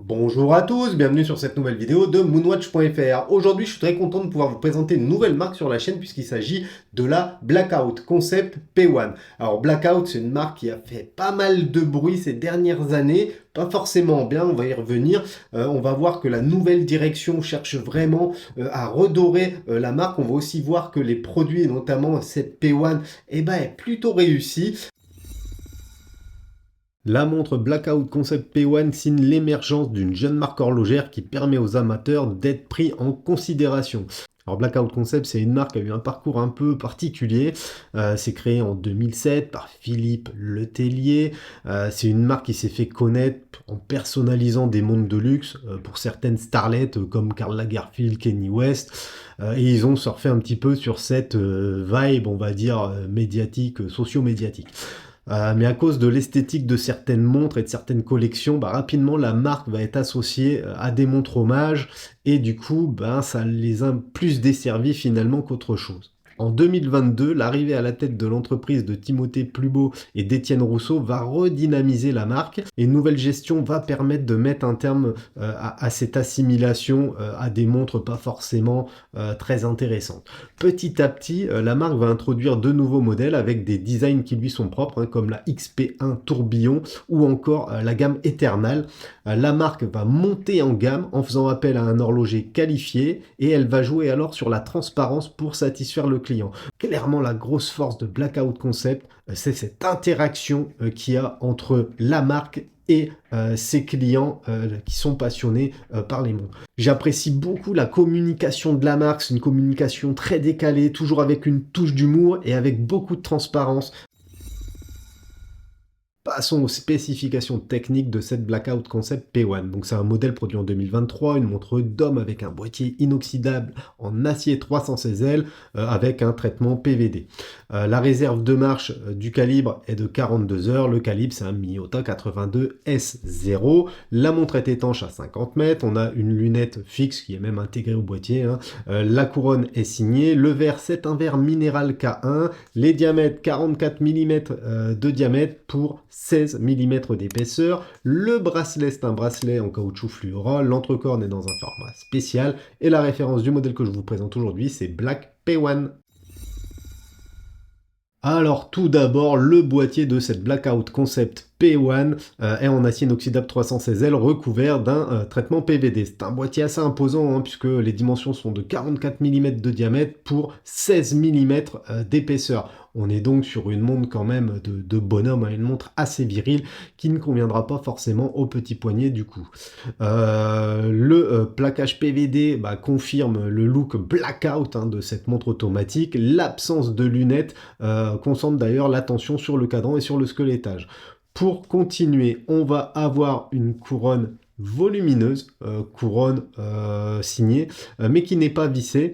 Bonjour à tous, bienvenue sur cette nouvelle vidéo de moonwatch.fr. Aujourd'hui, je suis très content de pouvoir vous présenter une nouvelle marque sur la chaîne puisqu'il s'agit de la Blackout Concept P1. Alors Blackout, c'est une marque qui a fait pas mal de bruit ces dernières années, pas forcément bien, on va y revenir. On va voir que la nouvelle direction cherche vraiment à redorer la marque. On va aussi voir que les produits, et notamment cette P1, est plutôt réussi. La montre Blackout Concept P1 signe l'émergence d'une jeune marque horlogère qui permet aux amateurs d'être pris en considération. Alors Blackout Concept, c'est une marque qui a eu un parcours un peu particulier. C'est créé en 2007 par Philippe Letellier. C'est une marque qui s'est fait connaître en personnalisant des montres de luxe pour certaines starlettes comme Karl Lagerfeld, Kanye West. Et ils ont surfé un petit peu sur cette vibe, on va dire, médiatique, socio-médiatique. Mais à cause de l'esthétique de certaines montres et de certaines collections, rapidement la marque va être associée à des montres hommages et du coup, ça les a plus desservis finalement qu'autre chose. En 2022, l'arrivée à la tête de l'entreprise de Timothée Plumeau et d'Étienne Rousseau va redynamiser la marque et une nouvelle gestion va permettre de mettre un terme à cette assimilation à des montres pas forcément très intéressantes. Petit à petit, la marque va introduire de nouveaux modèles avec des designs qui lui sont propres, comme la XP1 Tourbillon ou encore la gamme Eternal. La marque va monter en gamme en faisant appel à un horloger qualifié et elle va jouer alors sur la transparence pour satisfaire le client. Clairement, la grosse force de Blackout Concept, c'est cette interaction qu'il y a entre la marque et ses clients qui sont passionnés par les montres. J'apprécie beaucoup la communication de la marque, c'est une communication très décalée, toujours avec une touche d'humour et avec beaucoup de transparence. Passons aux spécifications techniques de cette Blackout Concept P1. Donc c'est un modèle produit en 2023, une montre d'homme avec un boîtier inoxydable en acier 316L avec un traitement PVD. La réserve de marche du calibre est de 42 heures. Le calibre c'est un Miyota 82S0. La montre est étanche à 50 mètres. On a une lunette fixe qui est même intégrée au boîtier. La couronne est signée. Le verre c'est un verre minéral K1. Les diamètres 44 mm de diamètre pour 16 mm d'épaisseur. Le bracelet, c'est un bracelet en caoutchouc fluora. L'entrecorne est dans un format spécial. Et la référence du modèle que je vous présente aujourd'hui, c'est Black P1. Alors tout d'abord, le boîtier de cette Blackout Concept P1 est en acier inoxydable 316L recouvert d'un traitement PVD. C'est un boîtier assez imposant puisque les dimensions sont de 44 mm de diamètre pour 16 mm d'épaisseur. On est donc sur une montre quand même de bonhomme, une montre assez virile qui ne conviendra pas forcément au petit poignet du cou. Le plaquage PVD confirme le look blackout de cette montre automatique. L'absence de lunettes concentre d'ailleurs l'attention sur le cadran et sur le squelettage. Pour continuer, on va avoir une couronne volumineuse, couronne signée, mais qui n'est pas vissée,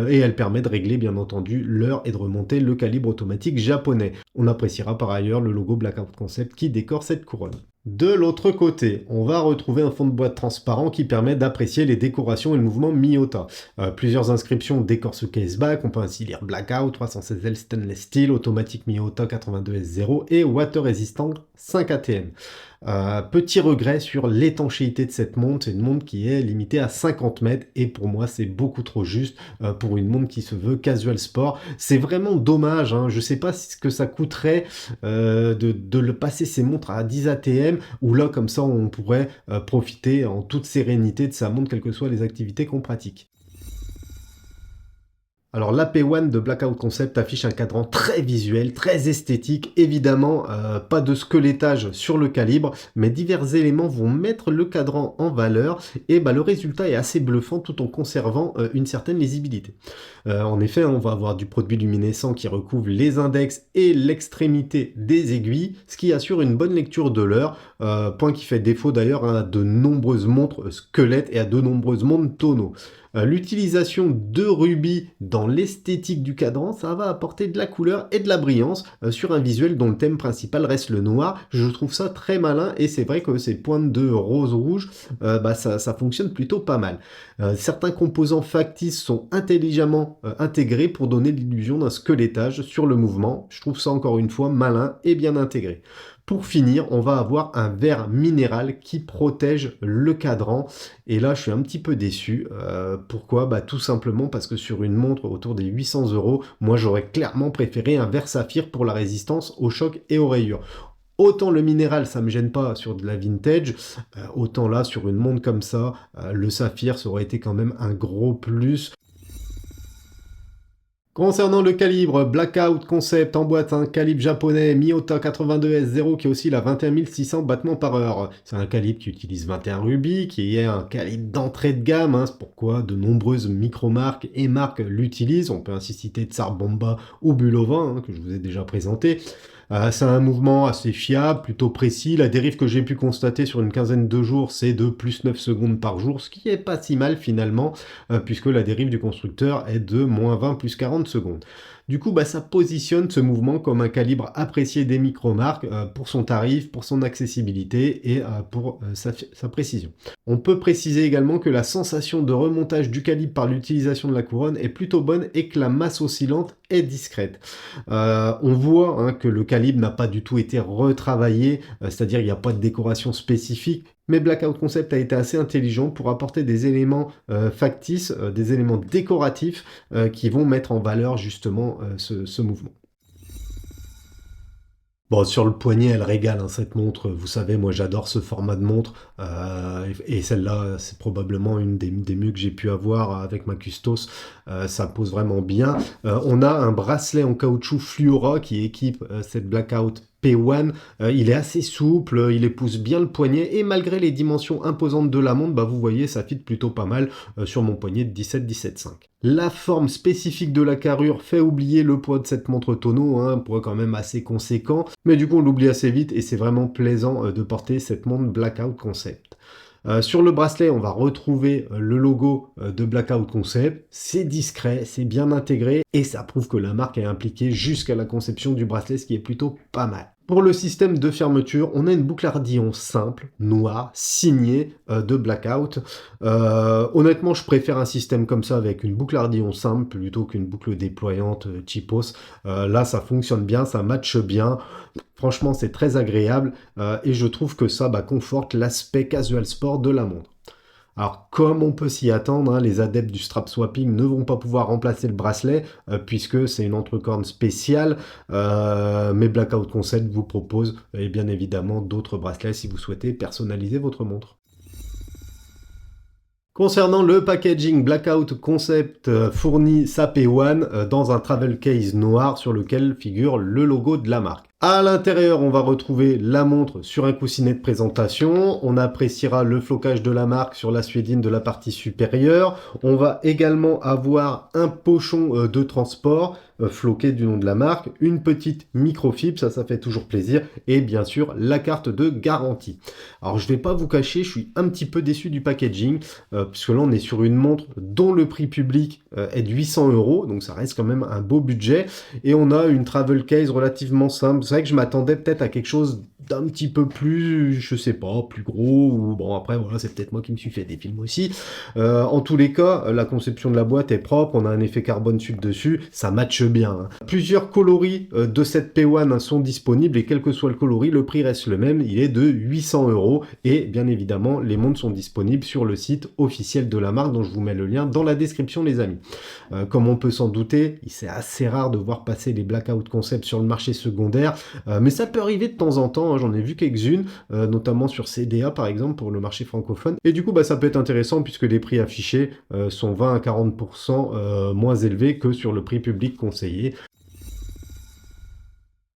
et elle permet de régler bien entendu l'heure et de remonter le calibre automatique japonais. On appréciera par ailleurs le logo Blackout Concept qui décore cette couronne. De l'autre côté, on va retrouver un fond de boîte transparent qui permet d'apprécier les décorations et le mouvement Miyota. Plusieurs inscriptions décorent ce caseback, on peut ainsi lire Blackout, 316L Stainless Steel, Automatique Miyota 82S0 et Water Resistant 5 ATM. Petit regret sur l'étanchéité de cette montre, c'est une montre qui est limitée à 50 mètres et pour moi c'est beaucoup trop juste pour une montre qui se veut casual sport. C'est vraiment dommage, je sais pas ce que ça coûterait de le passer ces montres à 10 ATM où là comme ça on pourrait profiter en toute sérénité de sa montre quelles que soient les activités qu'on pratique. Alors la P1 de Blackout Concept affiche un cadran très visuel, très esthétique, évidemment pas de squelettage sur le calibre, mais divers éléments vont mettre le cadran en valeur et le résultat est assez bluffant tout en conservant une certaine lisibilité. En effet, on va avoir du produit luminescent qui recouvre les index et l'extrémité des aiguilles, ce qui assure une bonne lecture de l'heure, point qui fait défaut d'ailleurs à de nombreuses montres squelettes et à de nombreuses montres tonneaux. L'utilisation de rubis dans l'esthétique du cadran, ça va apporter de la couleur et de la brillance sur un visuel dont le thème principal reste le noir. Je trouve ça très malin et c'est vrai que ces pointes de rose-rouge, ça fonctionne plutôt pas mal. Certains composants factices sont intelligemment intégrés pour donner l'illusion d'un squelettage sur le mouvement. Je trouve ça encore une fois malin et bien intégré. Pour finir, on va avoir un verre minéral qui protège le cadran. Et là, je suis un petit peu déçu. Pourquoi? Bah, tout simplement parce que sur une montre autour des 800 euros, moi j'aurais clairement préféré un verre saphir pour la résistance au choc et aux rayures. Autant le minéral, ça me gêne pas sur de la vintage, autant là, sur une montre comme ça, le saphir, ça aurait été quand même un gros plus. Concernant le calibre, Blackout Concept emboîte un calibre japonais Miyota 82S0 qui oscille à 21 600 battements par heure. C'est un calibre qui utilise 21 rubis, qui est un calibre d'entrée de gamme, hein. C'est pourquoi de nombreuses micro-marques et marques l'utilisent. On peut ainsi citer Tsar Bomba ou Bulova, hein, que je vous ai déjà présenté. C'est un mouvement assez fiable, plutôt précis. La dérive que j'ai pu constater sur une quinzaine de jours, c'est de plus 9 secondes par jour, ce qui est pas si mal finalement, puisque la dérive du constructeur est de moins 20 plus 40 secondes. Du coup, bah, ça positionne ce mouvement comme un calibre apprécié des micro-marques pour son tarif, pour son accessibilité et pour sa précision. On peut préciser également que la sensation de remontage du calibre par l'utilisation de la couronne est plutôt bonne et que la masse oscillante est discrète. On voit, hein, que le calibre n'a pas du tout été retravaillé, c'est-à-dire il n'y a pas de décoration spécifique, mais Blackout Concept a été assez intelligent pour apporter des éléments factices, des éléments décoratifs qui vont mettre en valeur justement ce mouvement. Bon, sur le poignet, elle régale, hein, cette montre. Vous savez, moi, j'adore ce format de montre. Et celle-là, c'est probablement une des mieux que j'ai pu avoir avec ma Custos. Ça pose vraiment bien. On a un bracelet en caoutchouc Fluora qui équipe cette Blackout P1. Il est assez souple, il épouse bien le poignet. Et malgré les dimensions imposantes de la montre, bah, vous voyez, ça fit plutôt pas mal sur mon poignet de 17-17,5. La forme spécifique de la carrure fait oublier le poids de cette montre tonneau, hein, un poids quand même assez conséquent, mais du coup on l'oublie assez vite et c'est vraiment plaisant de porter cette montre Blackout Concept. Sur le bracelet, on va retrouver le logo de Blackout Concept. C'est discret, c'est bien intégré et ça prouve que la marque est impliquée jusqu'à la conception du bracelet, ce qui est plutôt pas mal. Pour le système de fermeture, on a une boucle ardillon simple, noire, signée de Blackout. Honnêtement, je préfère un système comme ça avec une boucle ardillon simple plutôt qu'une boucle déployante cheapos. Là, ça fonctionne bien, ça matche bien. Franchement, c'est très agréable et je trouve que ça conforte l'aspect casual sport de la montre. Alors, comme on peut s'y attendre, hein, les adeptes du strap swapping ne vont pas pouvoir remplacer le bracelet puisque c'est une entrecorne spéciale, mais Blackout Concept vous propose bien évidemment d'autres bracelets si vous souhaitez personnaliser votre montre. Concernant le packaging, Blackout Concept fournit sa P1 dans un travel case noir sur lequel figure le logo de la marque. À l'intérieur, on va retrouver la montre sur un coussinet de présentation. On appréciera le flocage de la marque sur la suédine de la partie supérieure. On va également avoir un pochon de transport floqué du nom de la marque, une petite microfibre, ça fait toujours plaisir, et bien sûr la carte de garantie. Alors je vais pas vous cacher, je suis un petit peu déçu du packaging, puisque là on est sur une montre dont le prix public est de 800 euros, donc ça reste quand même un beau budget, et on a une travel case relativement simple. C'est vrai que je m'attendais peut-être à quelque chose d'un petit peu plus, je sais pas, plus gros, ou bon après voilà, c'est peut-être moi qui me suis fait des films aussi. En tous les cas, la conception de la boîte est propre, on a un effet carbone sucre dessus, ça matche bien, hein. Plusieurs coloris de cette P1 sont disponibles et quel que soit le coloris, le prix reste le même, il est de 800 euros et bien évidemment, les montres sont disponibles sur le site officiel de la marque dont je vous mets le lien dans la description les amis. Comme on peut s'en douter, c'est assez rare de voir passer les Blackout Concept sur le marché secondaire, mais ça peut arriver de temps en temps, hein. J'en ai vu quelques-unes, notamment sur CDA par exemple pour le marché francophone, et du coup ça peut être intéressant puisque les prix affichés sont 20 à 40% moins élevés que sur le prix public conseillé.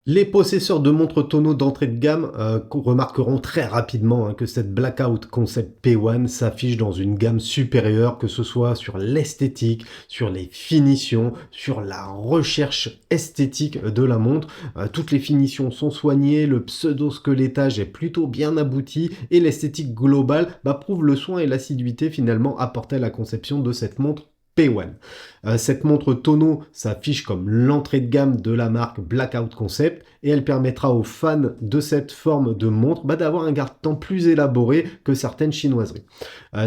Les possesseurs de montres tonneau d'entrée de gamme remarqueront très rapidement, hein, que cette Blackout Concept P1 s'affiche dans une gamme supérieure, que ce soit sur l'esthétique, sur les finitions, sur la recherche esthétique de la montre. Toutes les finitions sont soignées, le pseudo-squelettage est plutôt bien abouti et l'esthétique globale prouve le soin et l'assiduité finalement apportés à la conception de cette montre P1. Cette montre tonneau s'affiche comme l'entrée de gamme de la marque Blackout Concept et elle permettra aux fans de cette forme de montre d'avoir un garde-temps plus élaboré que certaines chinoiseries.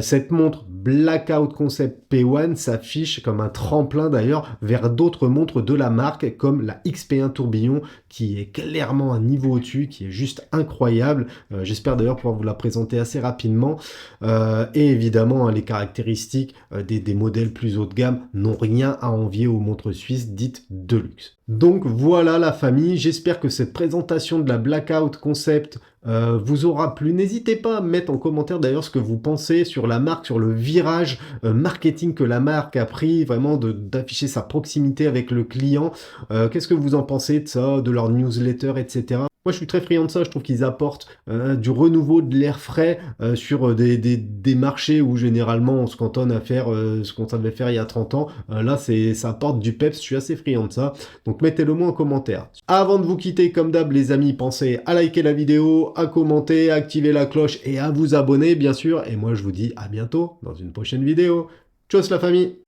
Cette montre Blackout Concept P1 s'affiche comme un tremplin d'ailleurs vers d'autres montres de la marque comme la XP1 Tourbillon qui est clairement un niveau au-dessus, qui est juste incroyable. J'espère d'ailleurs pouvoir vous la présenter assez rapidement. Et évidemment, hein, les caractéristiques des modèles plus haut de gamme n'ont rien à envier aux montres suisses dites de luxe. Donc voilà la famille, j'espère que cette présentation de la Blackout Concept vous aura plu. N'hésitez pas à mettre en commentaire d'ailleurs ce que vous pensez sur la marque, sur le virage marketing que la marque a pris, vraiment d'afficher sa proximité avec le client. Qu'est-ce que vous en pensez de ça, de leur newsletter, etc. Moi, je suis très friand de ça. Je trouve qu'ils apportent du renouveau, de l'air frais sur des marchés où généralement on se cantonne à faire ce qu'on savait faire il y a 30 ans. Là, ça apporte du peps. Je suis assez friand de ça. Donc, mettez-le moi en commentaire. Avant de vous quitter, comme d'hab, les amis, pensez à liker la vidéo, à commenter, à activer la cloche et à vous abonner, bien sûr. Et moi, je vous dis à bientôt dans une prochaine vidéo. Tchuss la famille!